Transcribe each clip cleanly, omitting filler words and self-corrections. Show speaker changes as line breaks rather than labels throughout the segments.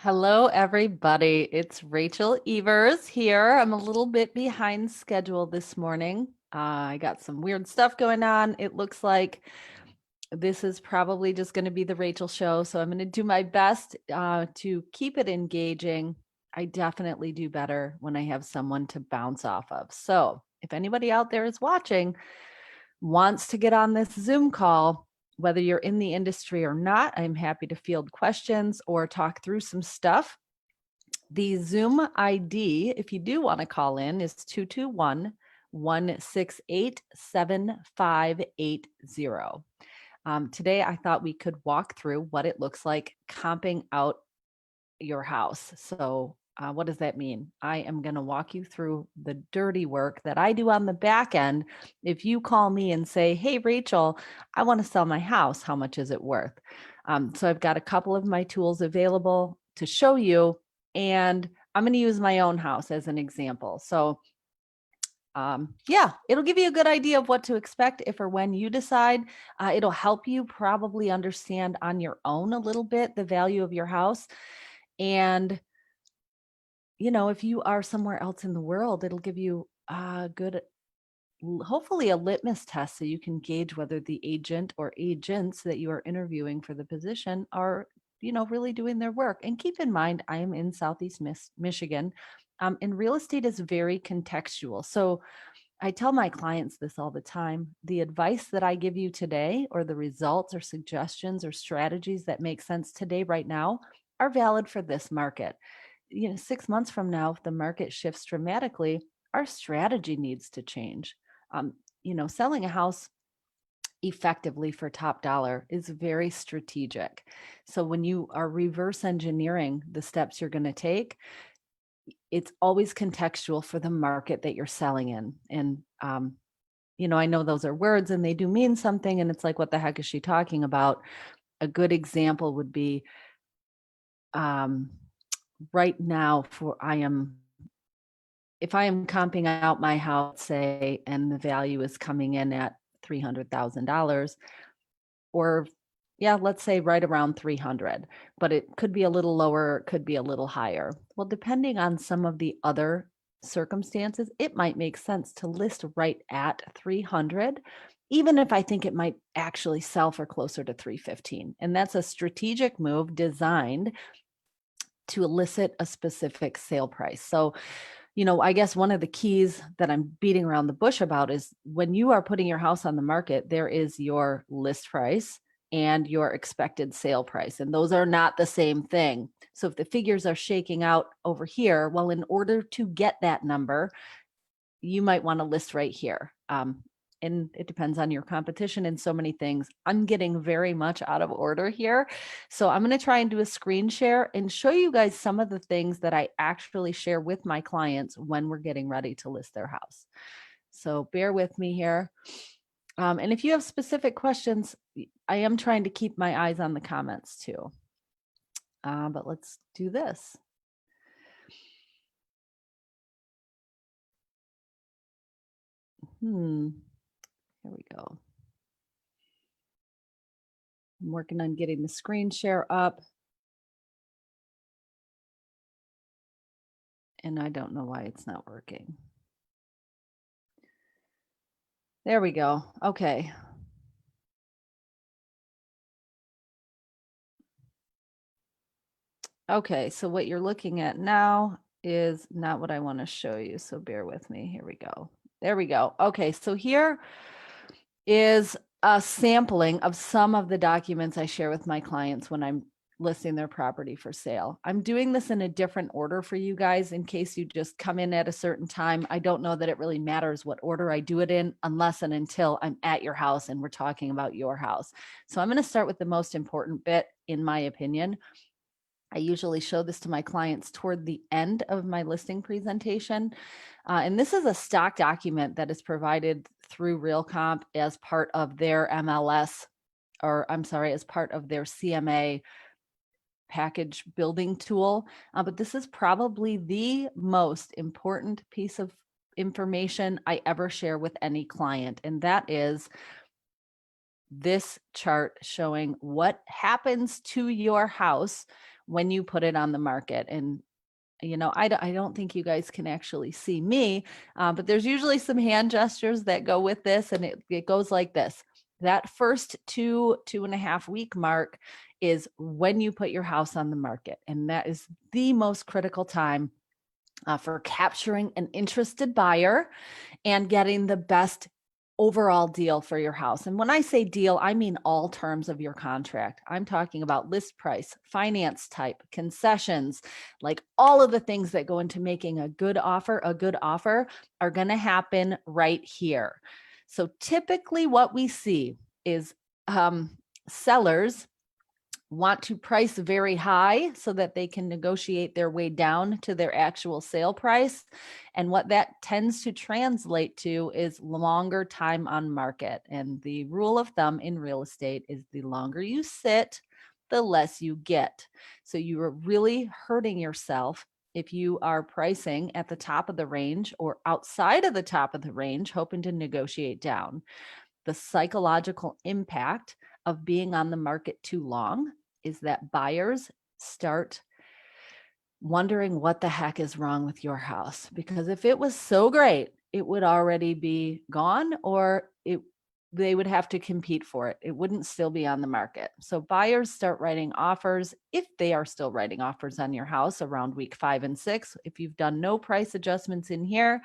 Hello, everybody. It's Rachel Evers here. I'm a little bit behind schedule this morning. I got some weird stuff going on. It looks like this is probably just going to be the Rachel show. So I'm going to do my best to keep it engaging. I definitely do better when I have someone to bounce off of. So if anybody out there is watching, wants to get on this Zoom call, whether you're in the industry or not, I'm happy to field questions or talk through some stuff. The Zoom ID, if you do want to call in, is 221-168-7580. Today, I thought we could walk through what it looks like comping out your house. So what does that mean? I am going to walk you through the dirty work that I do on the back end. If you call me and say, hey, Rachel, I want to sell my house, how much is it worth? So I've got a couple of my tools available to show you, and I'm going to use my own house as an example. So yeah, it'll give you a good idea of what to expect if or when you decide. It'll help you probably understand on your own a little bit the value of your house. And if you are somewhere else in the world, it'll give you a good, hopefully a litmus test so you can gauge whether the agent or agents that you are interviewing for the position are, really doing their work. And keep in mind, I am in Southeast Michigan, and real estate is very contextual. So I tell my clients this all the time. The advice that I give you today, or the results or suggestions or strategies that make sense today, right now, are valid for this market. 6 months from now, if the market shifts dramatically, our strategy needs to change. Selling a house effectively for top dollar is very strategic. So when you are reverse engineering the steps you're going to take, it's always contextual for the market that you're selling in. And, I know those are words and they do mean something. And it's like, what the heck is she talking about? A good example would be right now if I am comping out my house, say, and the value is coming in at $300,000, or let's say right around 300, but it could be a little lower, it could be a little higher. Well, depending on some of the other circumstances, it might make sense to list right at 300, even if I think it might actually sell for closer to 315. And that's a strategic move designed to elicit a specific sale price. So, I guess one of the keys that I'm beating around the bush about is when you are putting your house on the market, there is your list price and your expected sale price. And those are not the same thing. So if the figures are shaking out over here, well, in order to get that number, you might want to list right here. And it depends on your competition and so many things. I'm getting very much out of order here. So I'm going to try and do a screen share and show you guys some of the things that I actually share with my clients when we're getting ready to list their house. So bear with me here. And if you have specific questions, I am trying to keep my eyes on the comments too. But let's do this. Here we go. I'm working on getting the screen share up. And I don't know why it's not working. There we go. Okay. Okay, so what you're looking at now is not what I want to show you. So bear with me. Here we go. There we go. Okay, so here is a sampling of some of the documents I share with my clients when I'm listing their property for sale. I'm doing this in a different order for you guys in case you just come in at a certain time. I don't know that it really matters what order I do it in unless and until I'm at your house and we're talking about your house. So I'm going to start with the most important bit, in my opinion. I usually show this to my clients toward the end of my listing presentation. And this is a stock document that is provided through RealComp as part of their MLS, or I'm sorry, as part of their CMA package building tool. But this is probably the most important piece of information I ever share with any client. And that is this chart showing what happens to your house when you put it on the market. And I don't think you guys can actually see me, but there's usually some hand gestures that go with this, and it goes like this. That first 2.5 week mark is when you put your house on the market. And that is the most critical time for capturing an interested buyer and getting the best overall deal for your house. And when I say deal, I mean all terms of your contract. I'm talking about list price, finance type, concessions, like all of the things that go into making a good offer are going to happen right here. So typically what we see is sellers want to price very high so that they can negotiate their way down to their actual sale price. And what that tends to translate to is longer time on market. And the rule of thumb in real estate is the longer you sit, the less you get. So you are really hurting yourself if you are pricing at the top of the range or outside of the top of the range, hoping to negotiate down. The psychological impact of being on the market too long is that buyers start wondering what the heck is wrong with your house. Because if it was so great, it would already be gone, or they would have to compete for it. It wouldn't still be on the market. So buyers start writing offers, if they are still writing offers on your house around week 5 and 6. If you've done no price adjustments in here,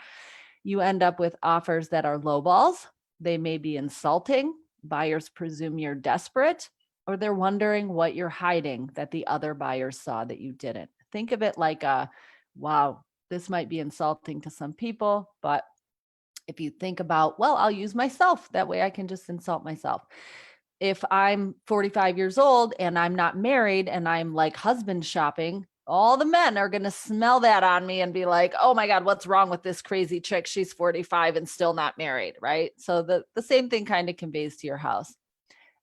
you end up with offers that are lowballs. They may be insulting. Buyers presume you're desperate, or they're wondering what you're hiding that the other buyers saw that you didn't. Think of it like wow, this might be insulting to some people, but if you think about, well, I'll use myself. That way I can just insult myself. If I'm 45 years old and I'm not married and I'm like husband shopping, all the men are going to smell that on me and be like, oh my God, what's wrong with this crazy chick? She's 45 and still not married, right? So the same thing kind of conveys to your house.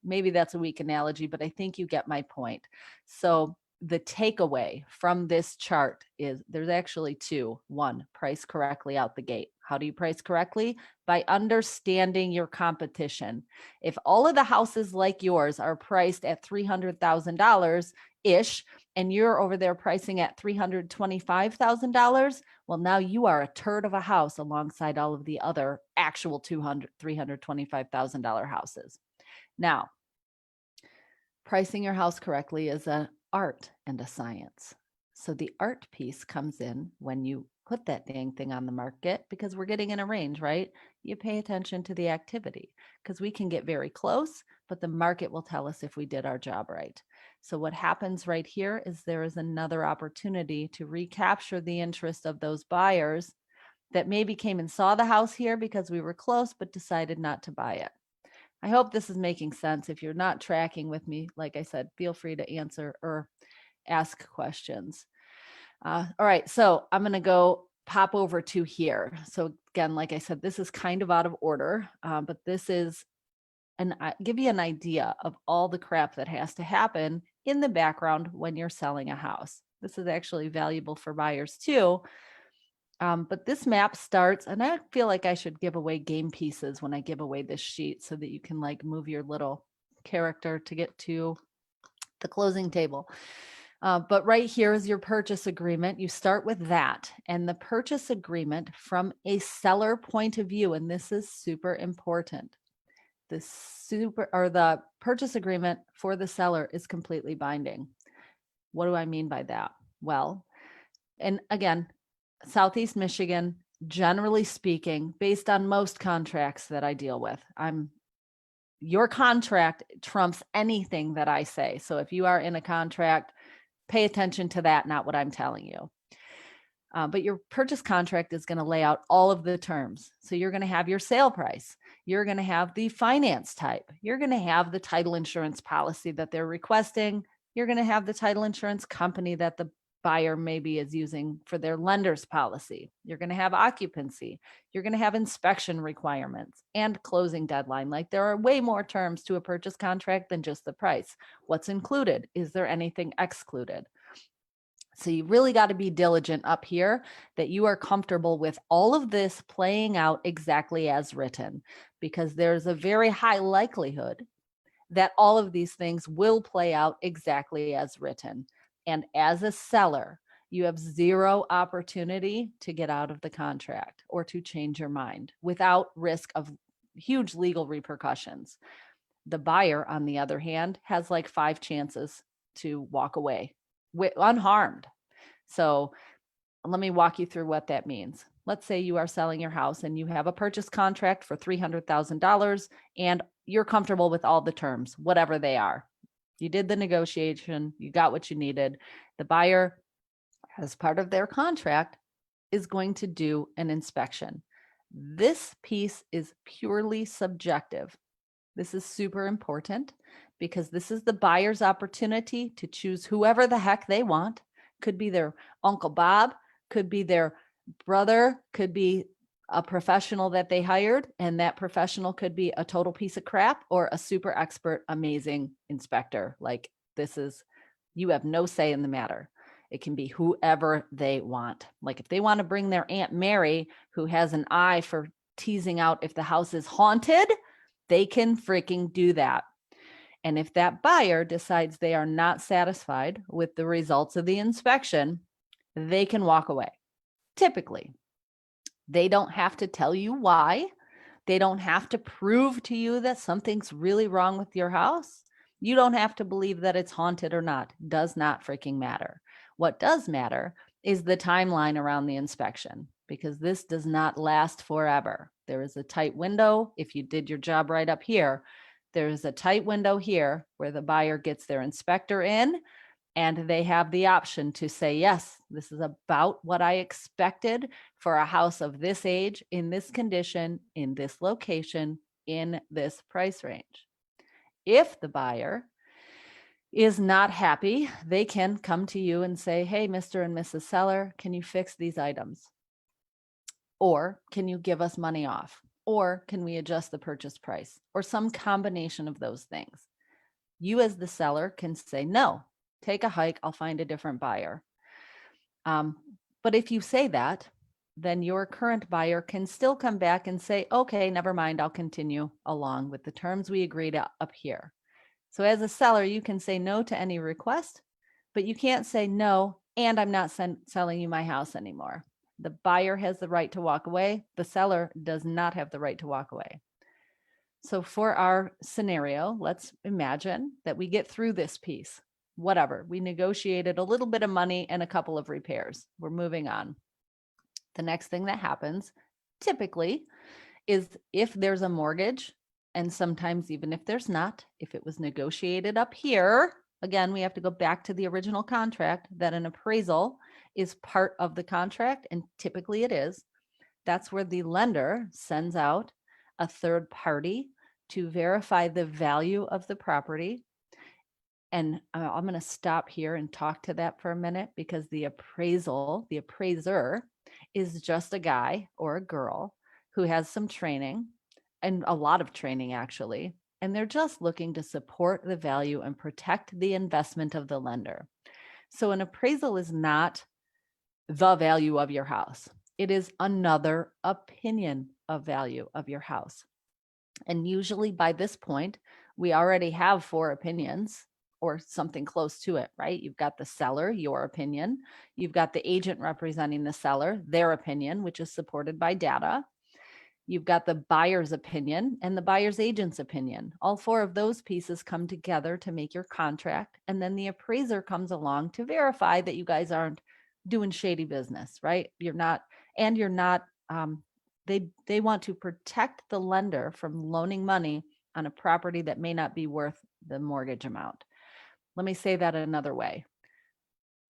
Maybe that's a weak analogy, but I think you get my point. So the takeaway from this chart is there's actually two. One, price correctly out the gate. How do you price correctly? By understanding your competition. If all of the houses like yours are priced at $300,000-ish, and you're over there pricing at $325,000, well, now you are a turd of a house alongside all of the other actual $325,000 houses. Now, pricing your house correctly is an art and a science. So the art piece comes in when you put that dang thing on the market, because we're getting in a range, right? You pay attention to the activity, because we can get very close, but the market will tell us if we did our job right. So what happens right here is there is another opportunity to recapture the interest of those buyers that maybe came and saw the house here because we were close, but decided not to buy it. I hope this is making sense. If you're not tracking with me, like I said, feel free to answer or ask questions. All right, so I'm going to go pop over to here. So again, like I said, this is kind of out of order, but this is give you an idea of all the crap that has to happen in the background when you're selling a house. This is actually valuable for buyers too. But this map starts, and I feel like I should give away game pieces when I give away this sheet so that you can like move your little character to get to the closing table. But right here is your purchase agreement. You start with that, and the purchase agreement from a seller point of view, and this is super important. The purchase agreement for the seller is completely binding. What do I mean by that? Well, and again, Southeast Michigan, generally speaking, based on most contracts that I deal with, your contract trumps anything that I say. So if you are in a contract, pay attention to that, not what I'm telling you. But your purchase contract is going to lay out all of the terms. So you're going to have your sale price. You're going to have the finance type. You're going to have the title insurance policy that they're requesting. You're going to have the title insurance company that the buyer maybe is using for their lender's policy. You're going to have occupancy. You're going to have inspection requirements and closing deadline. Like, there are way more terms to a purchase contract than just the price. What's included? Is there anything excluded? So you really got to be diligent up here that you are comfortable with all of this playing out exactly as written, because there's a very high likelihood that all of these things will play out exactly as written. And as a seller, you have zero opportunity to get out of the contract or to change your mind without risk of huge legal repercussions. The buyer, on the other hand, has like 5 chances to walk away unharmed. So let me walk you through what that means. Let's say you are selling your house and you have a purchase contract for $300,000 and you're comfortable with all the terms, whatever they are. You did the negotiation, you got what you needed. The buyer, as part of their contract, is going to do an inspection. This piece is purely subjective. This is super important because this is the buyer's opportunity to choose whoever the heck they want. Could be their Uncle Bob, could be their brother, could be a professional that they hired, and that professional could be a total piece of crap or a super expert, amazing inspector. Like you have no say in the matter. It can be whoever they want. Like if they want to bring their Aunt Mary, who has an eye for teasing out if the house is haunted, they can freaking do that. And if that buyer decides they are not satisfied with the results of the inspection, they can walk away. Typically, they don't have to tell you why. They don't have to prove to you that something's really wrong with your house. You don't have to believe that it's haunted or not. Does not freaking matter. What does matter is the timeline around the inspection, because this does not last forever. There is a tight window. If you did your job right up here, there is a tight window here where the buyer gets their inspector in and they have the option to say, yes, this is about what I expected for a house of this age, in this condition, in this location, in this price range. If the buyer is not happy, they can come to you and say, hey, Mr. and Mrs. Seller, can you fix these items? Or can you give us money off? Or can we adjust the purchase price? Or some combination of those things. You as the seller can say, no, take a hike, I'll find a different buyer. But if you say that, then your current buyer can still come back and say, okay, never mind, I'll continue along with the terms we agreed up here. So as a seller, you can say no to any request, but you can't say no, and I'm not selling you my house anymore. The buyer has the right to walk away. The seller does not have the right to walk away. So for our scenario, let's imagine that we get through this piece. Whatever, we negotiated a little bit of money and a couple of repairs. We're moving on. The next thing that happens typically is if there's a mortgage, and sometimes even if there's not, if it was negotiated up here, again, we have to go back to the original contract, that an appraisal is part of the contract, and typically it is. That's where the lender sends out a third party to verify the value of the property. And I'm going to stop here and talk to that for a minute, because the appraiser is just a guy or a girl who has some training, and a lot of training actually, and they're just looking to support the value and protect the investment of the lender. So an appraisal is not the value of your house. It is another opinion of value of your house. And usually by this point, we already have 4 opinions or something close to it, right? You've got the seller, your opinion. You've got the agent representing the seller, their opinion, which is supported by data. You've got the buyer's opinion and the buyer's agent's opinion. All 4 of those pieces come together to make your contract. And then the appraiser comes along to verify that you guys aren't doing shady business, right? They want to protect the lender from loaning money on a property that may not be worth the mortgage amount. Let me say that another way.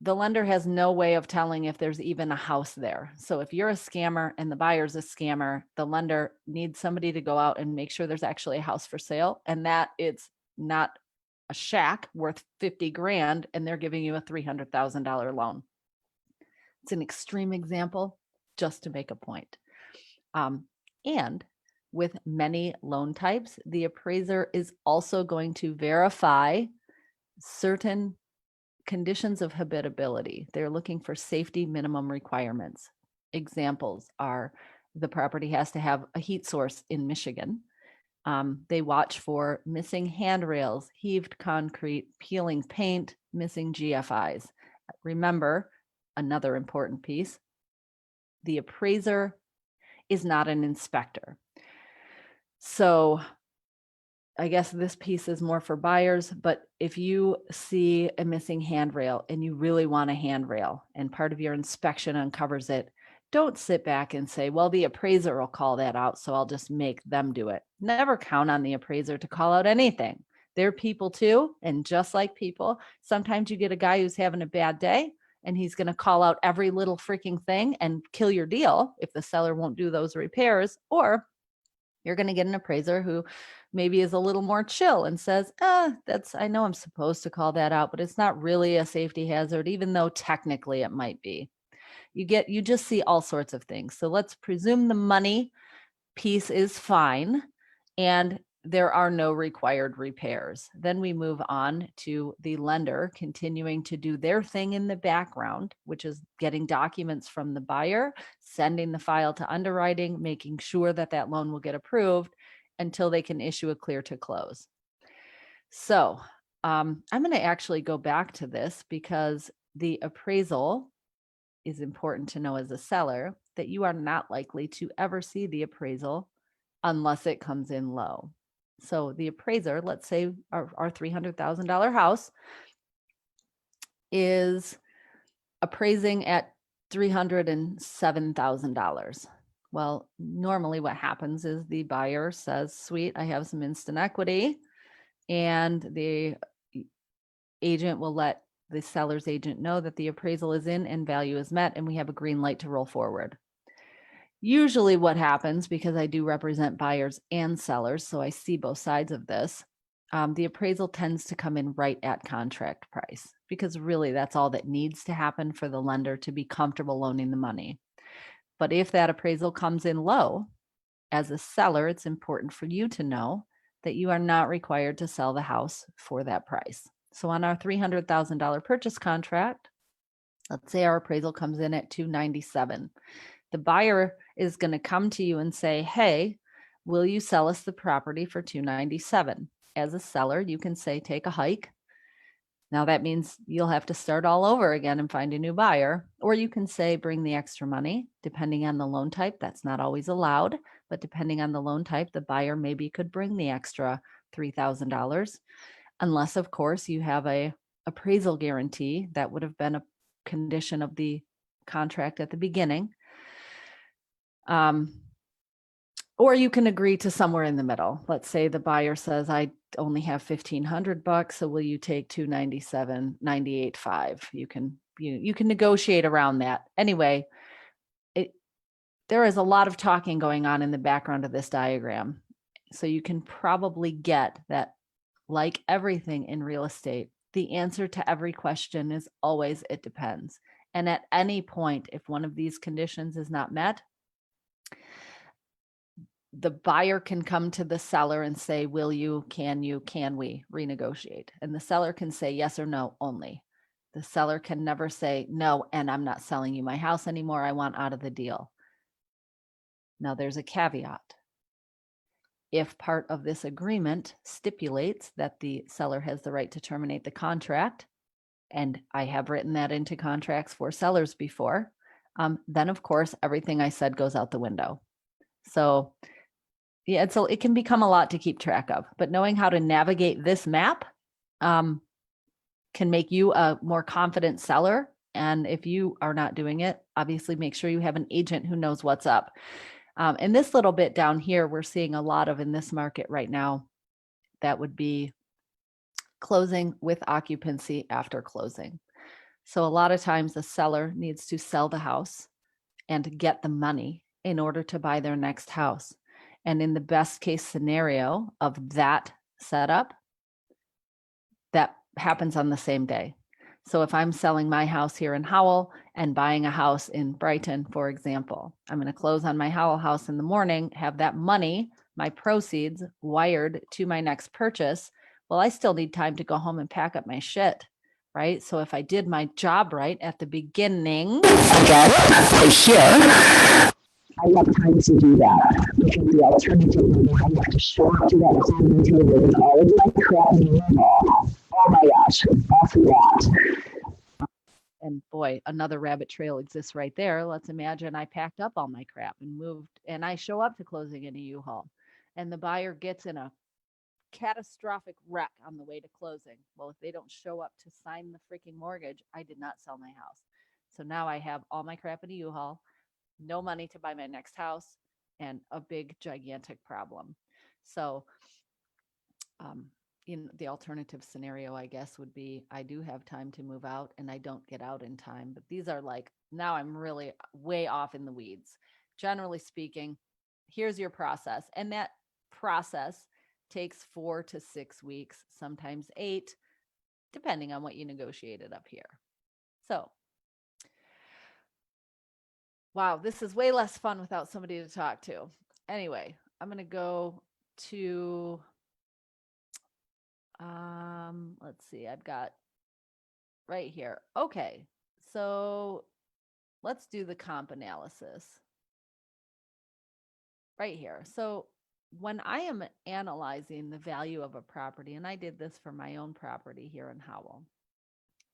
The lender has no way of telling if there's even a house there. So if you're a scammer and the buyer's a scammer, the lender needs somebody to go out and make sure there's actually a house for sale, and that it's not a shack worth 50 grand and they're giving you a $300,000 loan. It's an extreme example just to make a point. And with many loan types, the appraiser is also going to verify certain conditions of habitability. They're looking for safety minimum requirements. Examples are the property has to have a heat source in Michigan. They watch for missing handrails, heaved concrete, peeling paint, missing GFIs. remember, another important piece, the appraiser is not an inspector. So I guess this piece is more for buyers, but if you see a missing handrail and you really want a handrail and part of your inspection uncovers it, don't sit back and say, well, the appraiser will call that out, so I'll just make them do it. Never count on the appraiser to call out anything. They're people too, and just like people, sometimes you get a guy who's having a bad day and he's going to call out every little freaking thing and kill your deal if the seller won't do those repairs, or you're going to get an appraiser who maybe is a little more chill and says, I know I'm supposed to call that out, but it's not really a safety hazard, even though technically it might be. You just see all sorts of things. So let's presume the money piece is fine and there are no required repairs. Then we move on to the lender continuing to do their thing in the background, which is getting documents from the buyer, sending the file to underwriting, making sure that that loan will get approved until they can issue a clear to close. So I'm going to actually go back to this because the appraisal is important to know as a seller that you are not likely to ever see the appraisal unless it comes in low. So the appraiser, let's say our $300,000 house is appraising at $307,000. Well, normally what happens is the buyer says, sweet, I have some instant equity, and the agent will let the seller's agent know that the appraisal is in and value is met, and we have a green light to roll forward. Usually what happens, because I do represent buyers and sellers, so I see both sides of this, the appraisal tends to come in right at contract price, because really that's all that needs to happen for the lender to be comfortable loaning the money. But if that appraisal comes in low, as a seller, it's important for you to know that you are not required to sell the house for that price. So on our $300,000 purchase contract, let's say our appraisal comes in at $297,000. The buyer is going to come to you and say, hey, will you sell us the property for $297,000? As a seller, you can say, take a hike. Now that means you'll have to start all over again and find a new buyer. Or you can say, bring the extra money, depending on the loan type. That's not always allowed, but depending on the loan type, the buyer maybe could bring the extra $3,000. Unless, of course, you have a appraisal guarantee. That would have been a condition of the contract at the beginning. Or you can agree to somewhere in the middle. Let's say the buyer says, I only have $1,500, so will you take $297,000, $98,500? You can negotiate around that. Anyway, there is a lot of talking going on in the background of this diagram. So you can probably get that, like everything in real estate, the answer to every question is always, it depends. And at any point, if one of these conditions is not met, the buyer can come to the seller and say, can we renegotiate? And the seller can say yes or no only. The seller can never say no, and I'm not selling you my house anymore. I want out of the deal. Now there's a caveat. If part of this agreement stipulates that the seller has the right to terminate the contract, and I have written that into contracts for sellers before, then of course, everything I said goes out the window. So yeah, it can become a lot to keep track of, but knowing how to navigate this map can make you a more confident seller. And if you are not doing it, obviously make sure you have an agent who knows what's up. And this little bit down here, we're seeing a lot of in this market right now. That would be closing with occupancy after closing. So a lot of times the seller needs to sell the house and get the money in order to buy their next house. And in the best case scenario of that setup, that happens on the same day. So if I'm selling my house here in Howell and buying a house in Brighton, for example, I'm going to close on my Howell house in the morning, have that money, my proceeds wired to my next purchase. Well, I still need time to go home and pack up my shit, right? So if I did my job right at the beginning,
for sure, I have time to do that, because the alternative would be I have to show up to that closing table with all of my crap in the middle. Oh my gosh, off that.
And boy, another rabbit trail exists right there. Let's imagine I packed up all my crap and moved, and I show up to closing in a U-Haul, and the buyer gets in a catastrophic wreck on the way to closing. Well, if they don't show up to sign the freaking mortgage, I did not sell my house. So now I have all my crap in a U-Haul, no money to buy my next house, and a big, gigantic problem. So, um, in the alternative scenario, I guess, would be I do have time to move out and I don't get out in time. But these are like, now I'm really way off in the weeds. Generally speaking, here's your process. And that process takes 4 to 6 weeks, sometimes 8, depending on what you negotiated up here. So, wow, this is way less fun without somebody to talk to. Anyway, I'm going to go to, let's see, I've got right here. Okay, so let's do the comp analysis right here. So when I am analyzing the value of a property, and I did this for my own property here in Howell,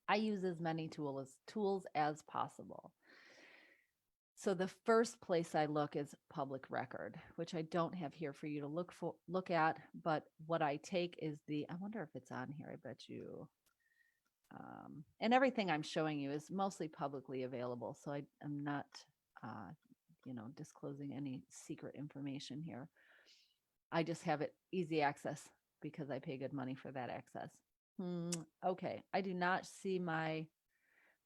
I use as many tools as possible. So the first place I look is public record, which I don't have here for you to look at, but what I take is I wonder if it's on here, I bet you. And everything I'm showing you is mostly publicly available, so I'm not, disclosing any secret information here. I just have it easy access because I pay good money for that access. Okay, I do not see my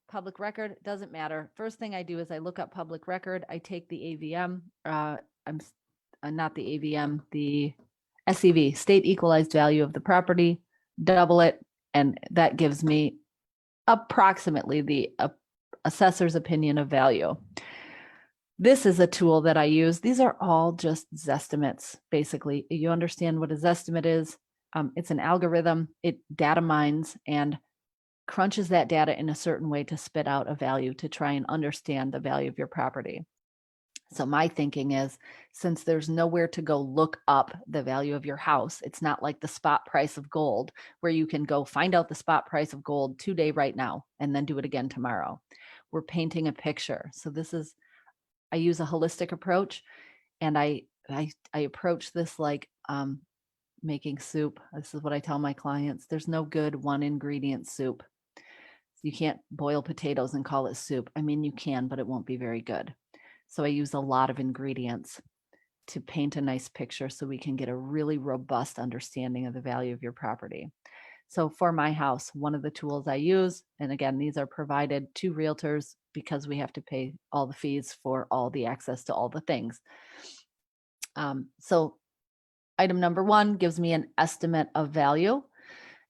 public record. Doesn't matter. First thing I do is I look up public record. I take the AVM. I'm not the AVM, the SEV, state equalized value of the property, double it, and that gives me approximately the assessor's opinion of value. This is a tool that I use. These are all just Zestimates, basically. You understand what a Zestimate is. It's an algorithm. It data mines and crunches that data in a certain way to spit out a value to try and understand the value of your property. So my thinking is, since there's nowhere to go look up the value of your house, it's not like the spot price of gold where you can go find out the spot price of gold today right now and then do it again tomorrow. We're painting a picture. So I use a holistic approach, and I approach this like making soup. This is what I tell my clients. There's no good one ingredient soup. You can't boil potatoes and call it soup. I mean, you can, but it won't be very good. So I use a lot of ingredients to paint a nice picture so we can get a really robust understanding of the value of your property. So for my house, one of the tools I use, and again, these are provided to realtors because we have to pay all the fees for all the access to all the things. So item number 1 gives me an estimate of value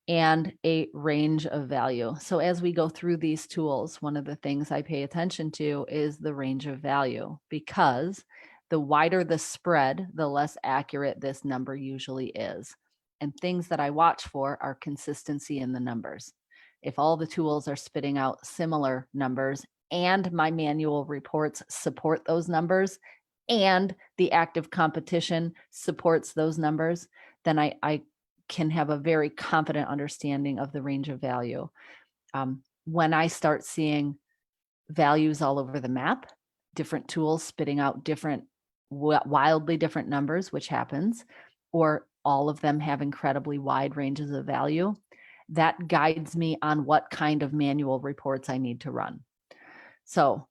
and a range of value. So as we go through these tools, one of the things I pay attention to is the range of value, because the wider the spread, the less accurate this number usually is. And things that I watch for are consistency in the numbers. If all the tools are spitting out similar numbers and my manual reports support those numbers and the active competition supports those numbers, then I can have a very confident understanding of the range of value. When I start seeing values all over the map, different tools spitting out wildly different numbers, which happens, or all of them have incredibly wide ranges of value, that guides me on what kind of manual reports I need to run. So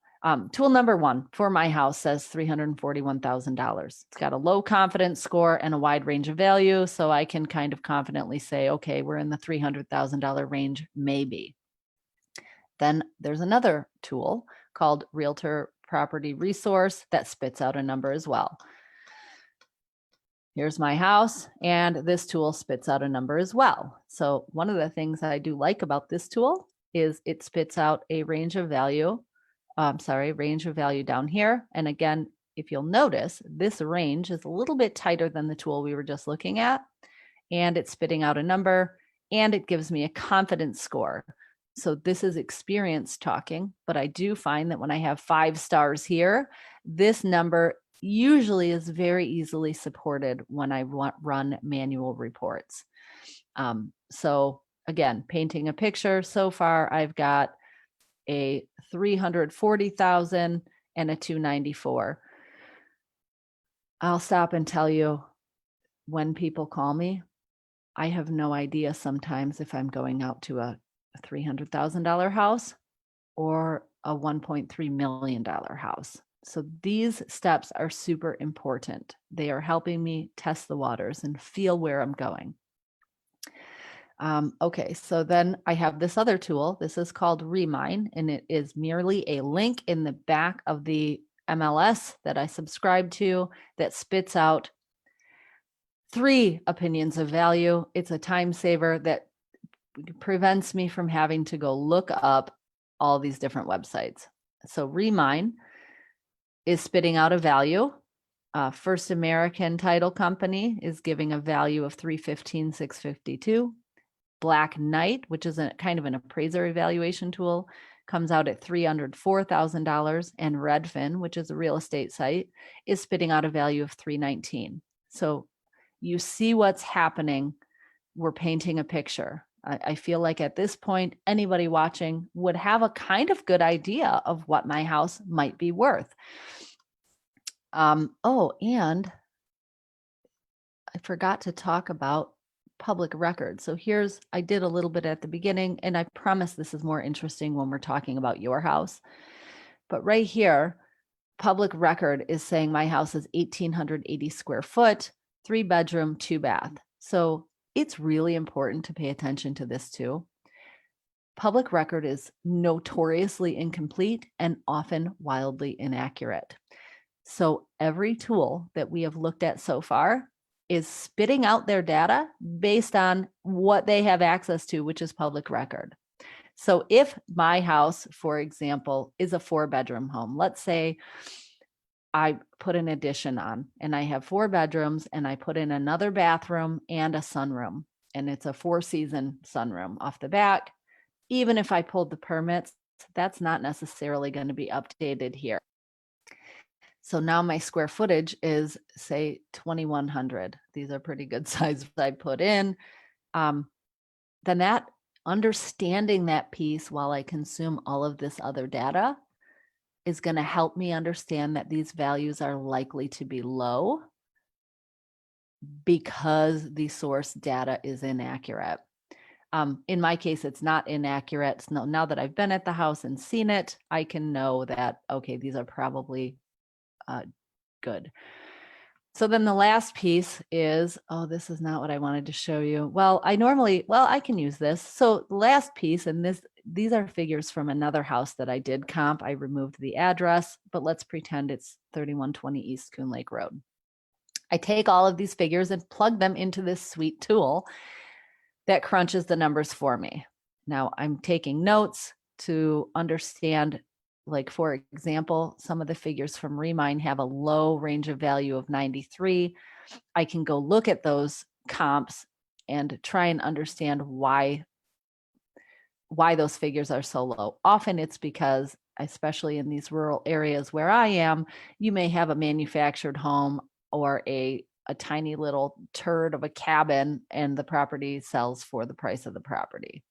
tool number 1 for my house says $341,000. It's got a low confidence score and a wide range of value. So I can kind of confidently say, okay, we're in the $300,000 range, maybe. Then there's another tool called Realtor Property Resource that spits out a number as well. Here's my house, and this tool spits out a number as well. So one of the things I do like about this tool is it spits out a range of value. Range of value down here. And again, if you'll notice, this range is a little bit tighter than the tool we were just looking at, and it's spitting out a number, and it gives me a confidence score. So this is experience talking, but I do find that when I have 5 stars here, this number usually is very easily supported when I run manual reports. So again, painting a picture, so far I've got a 340,000 and a 294. I'll stop and tell you, when people call me, I have no idea sometimes if I'm going out to a $300,000 house or a $1.3 million house. So these steps are super important. They are helping me test the waters and feel where I'm going. Okay, so then I have this other tool. This is called Remine, and it is merely a link in the back of the MLS that I subscribe to that spits out 3 opinions of value. It's a time saver that prevents me from having to go look up all these different websites. So Remine is spitting out a value. First American Title Company is giving a value of $315,652. Black Knight, which is a kind of an appraiser evaluation tool, comes out at $304,000, and Redfin, which is a real estate site, is spitting out a value of $319,000. So you see what's happening. We're painting a picture. I feel like at this point, anybody watching would have a kind of good idea of what my house might be worth. And I forgot to talk about public record. So I did a little bit at the beginning, and I promise this is more interesting when we're talking about your house. But right here, public record is saying my house is 1,880 square foot, 3-bedroom, 2-bath. So it's really important to pay attention to this too. Public record is notoriously incomplete and often wildly inaccurate. So every tool that we have looked at so far is spitting out their data based on what they have access to, which is public record. So if my house, for example, is a 4-bedroom home, let's say I put an addition on and I have 4 bedrooms and I put in another bathroom and a sunroom, and it's a 4-season sunroom off the back. Even if I pulled the permits, that's not necessarily going to be updated here. So now my square footage is, say, 2,100. These are pretty good sizes I put in. Then that understanding that piece while I consume all of this other data is going to help me understand that these values are likely to be low because the source data is inaccurate. In my case, it's not inaccurate. So now that I've been at the house and seen it, I can know that, okay, these are probably good. So then the last piece is, this is not what I wanted to show you. Well, I can use this. So the last piece, and these are figures from another house that I did comp. I removed the address, but let's pretend it's 3120 East Coon Lake Road. I take all of these figures and plug them into this sweet tool that crunches the numbers for me. Now I'm taking notes to understand, like, for example, some of the figures from Remine have a low range of value of 93. I can go look at those comps and try and understand why those figures are so low. Often it's because, especially in these rural areas where I am, you may have a manufactured home or a tiny little turd of a cabin, and the property sells for the price of the property.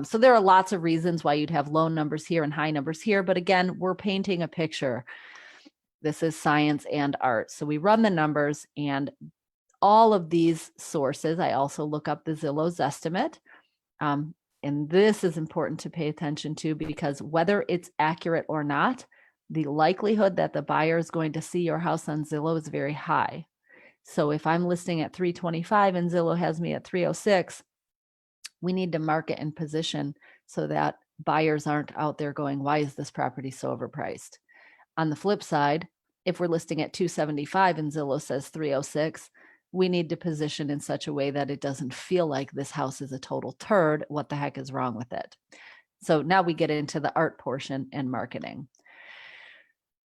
So there are lots of reasons why you'd have low numbers here and high numbers here. But again, we're painting a picture. This is science and art. So we run the numbers, and all of these sources, I also look up the Zillow's estimate. And this is important to pay attention to, because whether it's accurate or not, the likelihood that the buyer is going to see your house on Zillow is very high. So if I'm listing at 325 and Zillow has me at 306, we need to market and position so that buyers aren't out there going, why is this property so overpriced? On the flip side, if we're listing at 275 and Zillow says 306, we need to position in such a way that it doesn't feel like this house is a total turd. What the heck is wrong with it? So now we get into the art portion and marketing.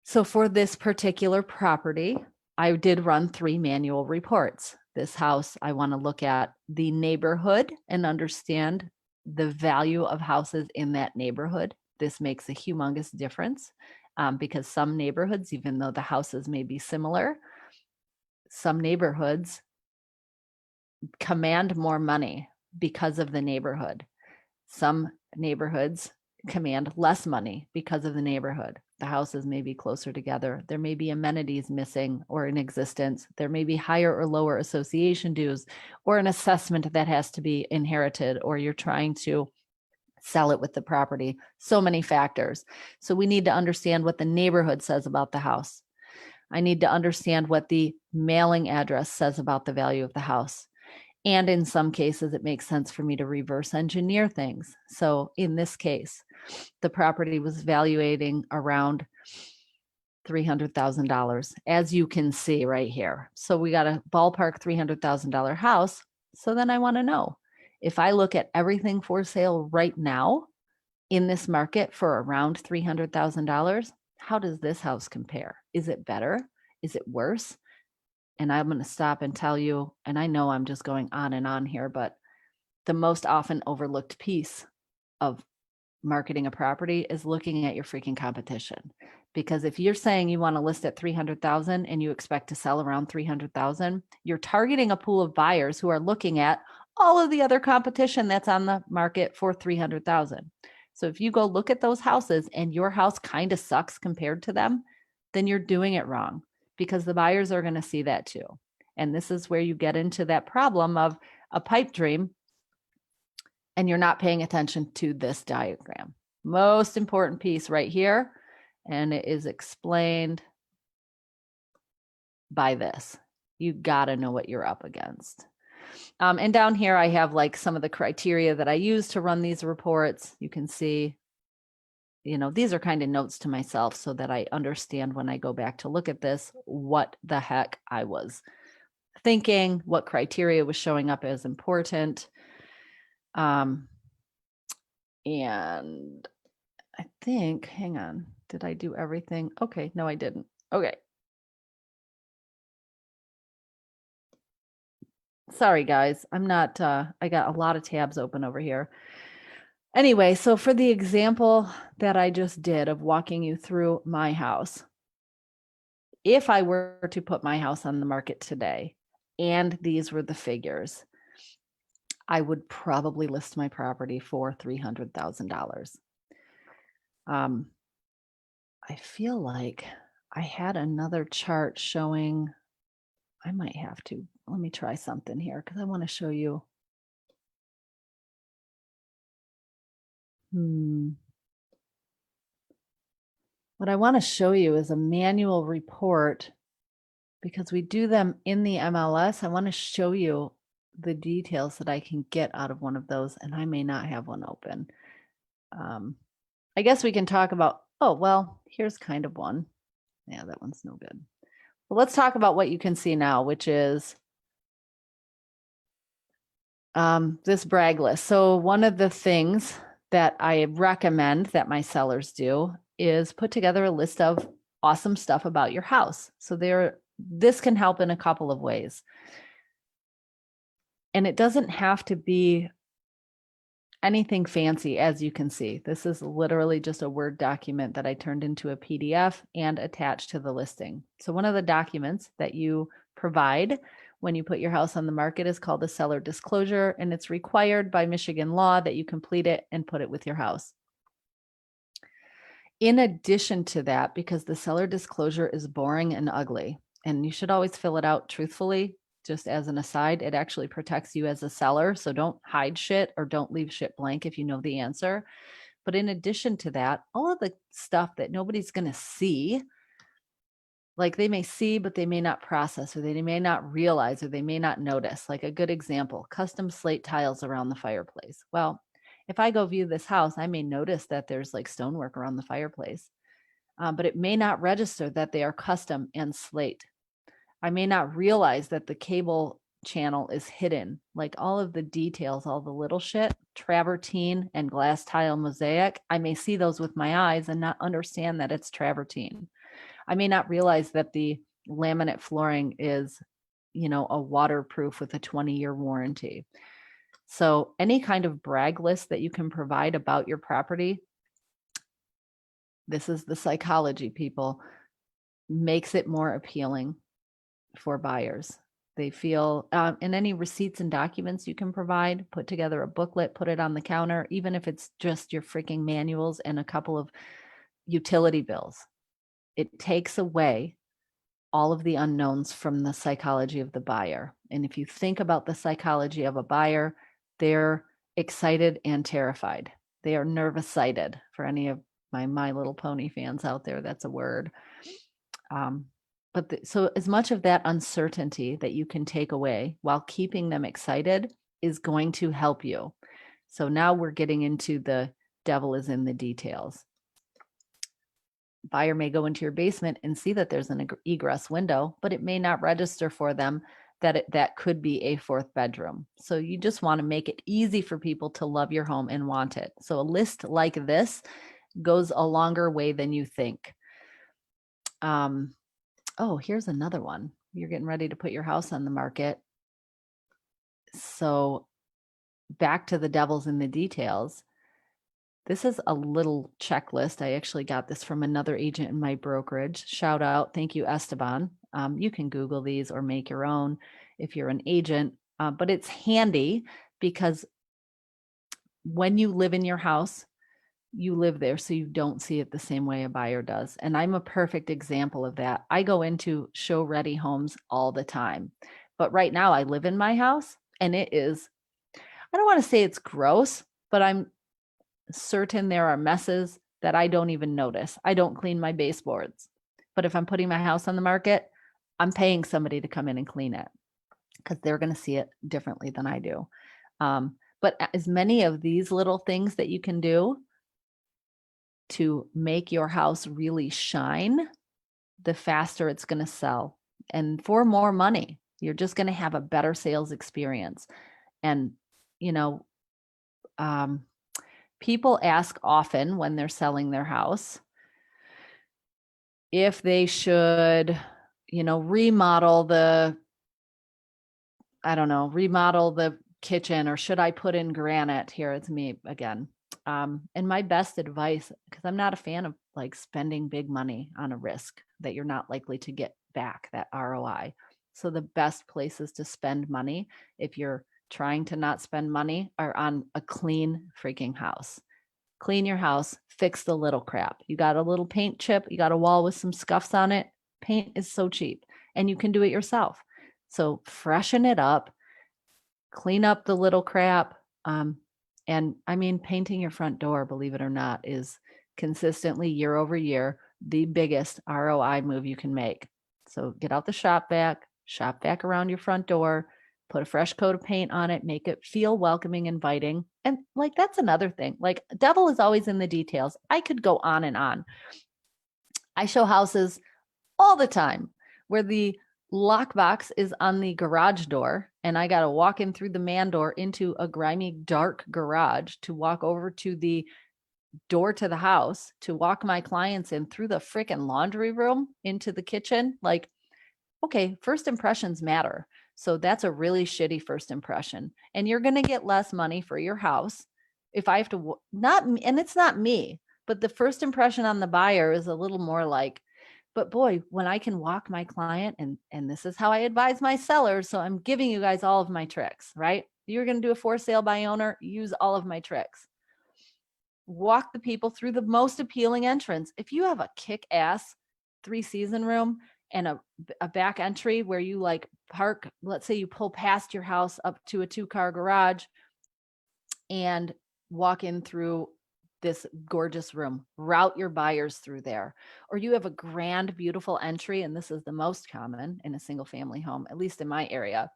So for this particular property, I did run 3 manual reports. This house, I want to look at the neighborhood and understand the value of houses in that neighborhood. This makes a humongous difference because some neighborhoods, even though the houses may be similar, some neighborhoods command more money because of the neighborhood. Some neighborhoods command less money because of the neighborhood. The houses may be closer together. There may be amenities missing or in existence. There may be higher or lower association dues or an assessment that has to be inherited, or you're trying to sell it with the property. So many factors. So we need to understand what the neighborhood says about the house. I need to understand what the mailing address says about the value of the house. And in some cases, it makes sense for me to reverse engineer things. So in this case, the property was valuating around $300,000, as you can see right here. So we got a ballpark $300,000 house. So then I want to know, if I look at everything for sale right now in this market for around $300,000, how does this house compare? Is it better? Is it worse? And I'm going to stop and tell you, and I know I'm just going on and on here, but the most often overlooked piece of marketing a property is looking at your freaking competition. Because if you're saying you want to list at 300,000 and you expect to sell around 300,000, you're targeting a pool of buyers who are looking at all of the other competition that's on the market for 300,000. So if you go look at those houses and your house kind of sucks compared to them, then you're doing it wrong, because the buyers are going to see that too. And this is where you get into that problem of a pipe dream and you're not paying attention to this diagram. Most important piece right here, and it is explained by this. You got to know what you're up against. And down here, I have like some of the criteria that I use to run these reports. You can see, these are kind of notes to myself so that I understand when I go back to look at this, what the heck I was thinking, what criteria was showing up as important. And I think, hang on, did I do everything? Okay, no, I didn't. Okay. Sorry, guys. I'm not, I got a lot of tabs open over here. Anyway, so for the example that I just did of walking you through my house, if I were to put my house on the market today and these were the figures, I would probably list my property for $300,000. I feel like I had another chart showing, I might have to, let me try something here because I want to show you. What I want to show you is a manual report, because we do them in the MLS. I want to show you the details that I can get out of one of those, and I may not have one open. I guess we can talk about, oh, well, here's kind of one. Yeah, that one's no good. But let's talk about what you can see now, which is this brag list. So one of the things that I recommend that my sellers do is put together a list of awesome stuff about your house. So this can help in a couple of ways. And it doesn't have to be anything fancy, as you can see. This is literally just a Word document that I turned into a PDF and attached to the listing. So one of the documents that you provide when you put your house on the market is called a seller disclosure, and it's required by Michigan law that you complete it and put it with your house. In addition to that, because the seller disclosure is boring and ugly, and you should always fill it out truthfully, just as an aside, it actually protects you as a seller. So don't hide shit or don't leave shit blank if you know the answer. But in addition to that, all of the stuff that nobody's going to see, like they may see, but they may not process, or they may not realize, or they may not notice. Like a good example, custom slate tiles around the fireplace. Well, if I go view this house, I may notice that there's like stonework around the fireplace, but it may not register that they are custom and slate. I may not realize that the cable channel is hidden, like all of the details, all the little shit, travertine and glass tile mosaic. I may see those with my eyes and not understand that it's travertine. I may not realize that the laminate flooring is, a waterproof with a 20-year warranty. So any kind of brag list that you can provide about your property, this is the psychology, people, makes it more appealing for buyers. They feel, and any receipts and documents you can provide, put together a booklet, put it on the counter, even if it's just your freaking manuals and a couple of utility bills. It takes away all of the unknowns from the psychology of the buyer. And if you think about the psychology of a buyer, they're excited and terrified. They are nervous sighted. For any of my My Little Pony fans out there, that's a word. So as much of that uncertainty that you can take away while keeping them excited is going to help you. So now we're getting into the devil is in the details. Buyer may go into your basement and see that there's an egress window, but it may not register for them that that could be a fourth bedroom. So you just want to make it easy for people to love your home and want it. So a list like this goes a longer way than you think. Oh, here's another one. You're getting ready to put your house on the market. So back to the devil's in the details. This is a little checklist. I actually got this from another agent in my brokerage. Shout out. Thank you, Esteban. You can Google these or make your own if you're an agent, but it's handy because when you live in your house, you live there, so you don't see it the same way a buyer does. And I'm a perfect example of that. I go into show ready homes all the time. But right now I live in my house and it is, I don't want to say it's gross, but I'm certain there are messes that I don't even notice. I don't clean my baseboards. But if I'm putting my house on the market, I'm paying somebody to come in and clean it because they're going to see it differently than I do. But as many of these little things that you can do to make your house really shine, the faster it's going to sell. And for more money, you're just going to have a better sales experience. And, you know, people ask often when they're selling their house if they should, remodel the kitchen, or should I put in granite? Here, it's me again. And my best advice, because I'm not a fan of like spending big money on a risk that you're not likely to get back, that ROI. So the best places to spend money, if you're trying to not spend money, are on a clean freaking house. Clean your house, fix the little crap. You got a little paint chip, you got a wall with some scuffs on it. Paint is so cheap and you can do it yourself. So freshen it up, clean up the little crap. And I mean, painting your front door, believe it or not, is consistently year over year the biggest ROI move you can make. So get out the shop vac around your front door, put a fresh coat of paint on it, make it feel welcoming, inviting. And like, that's another thing. Like, devil is always in the details. I could go on and on. I show houses all the time where the lockbox is on the garage door and I got to walk in through the man door into a grimy, dark garage to walk over to the door to the house to walk my clients in through the freaking laundry room into the kitchen. Like, okay, first impressions matter. So that's a really shitty first impression. And you're going to get less money for your house if I have to, and it's not me, but the first impression on the buyer is a little more like, but boy, when I can walk my client, and this is how I advise my sellers. So I'm giving you guys all of my tricks, right? You're going to do a for sale by owner, use all of my tricks. Walk the people through the most appealing entrance. If you have a kick-ass 3-season room and a back entry where you like park, let's say you pull past your house up to a 2-car garage and walk in through this gorgeous room, route your buyers through there. Or you have a grand, beautiful entry, and this is the most common in a single family home, at least in my area.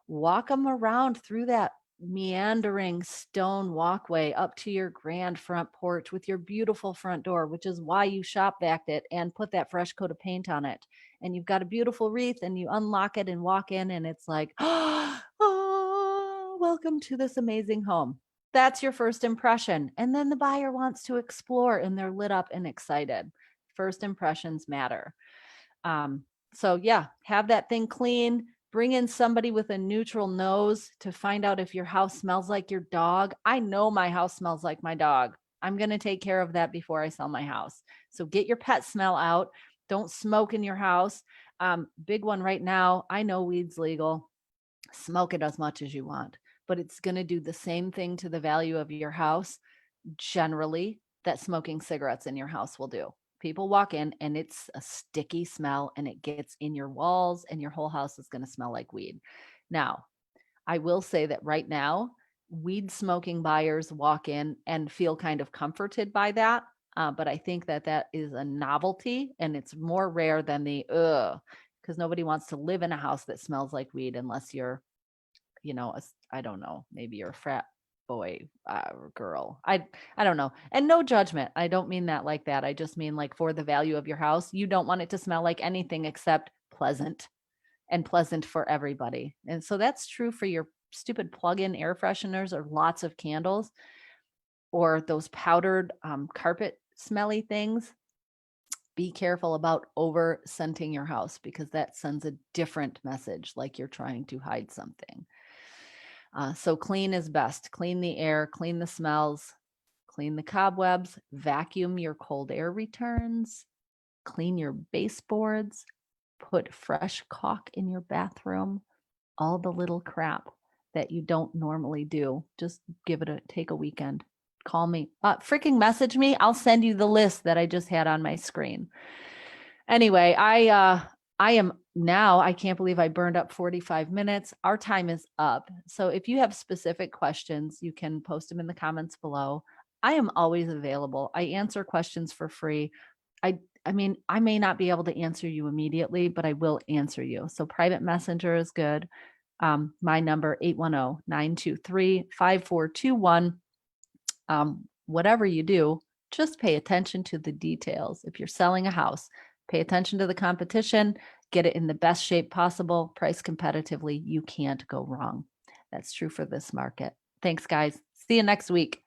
Walk them around through that meandering stone walkway up to your grand front porch with your beautiful front door, which is why you shop vacked it and put that fresh coat of paint on it. And you've got a beautiful wreath and you unlock it and walk in and it's like, oh, welcome to this amazing home. That's your first impression. And then the buyer wants to explore and they're lit up and excited. First impressions matter. So yeah, have that thing clean. Bring in somebody with a neutral nose to find out if your house smells like your dog. I know my house smells like my dog. I'm going to take care of that before I sell my house. So get your pet smell out. Don't smoke in your house. Big one right now. I know weed's legal. Smoke it as much as you want, but it's going to do the same thing to the value of your house generally that smoking cigarettes in your house will do. People walk in and it's a sticky smell and it gets in your walls and your whole house is going to smell like weed. Now, I will say that right now, weed smoking buyers walk in and feel kind of comforted by that. But I think that that is a novelty and it's more rare than the because nobody wants to live in a house that smells like weed unless you're, I don't know, maybe you're a frat boy or girl. I don't know. And no judgment. I don't mean that like that. I just mean like for the value of your house, you don't want it to smell like anything except pleasant and pleasant for everybody. And so that's true for your stupid plug-in air fresheners or lots of candles or those powdered carpet smelly things. Be careful about over scenting your house because that sends a different message, like you're trying to hide something. So clean is best. Clean the air, clean the smells, clean the cobwebs, vacuum your cold air returns, clean your baseboards, put fresh caulk in your bathroom, all the little crap that you don't normally do. Just take a weekend. Call me, freaking message me. I'll send you the list that I just had on my screen. Anyway, I am now, I can't believe I burned up 45 minutes. Our time is up. So if you have specific questions, you can post them in the comments below. I am always available. I answer questions for free. I mean, I may not be able to answer you immediately, but I will answer you. So private messenger is good. My number 810-923-5421. Whatever you do, just pay attention to the details. If you're selling a house, pay attention to the competition, get it in the best shape possible, price competitively. You can't go wrong. That's true for this market. Thanks, guys. See you next week.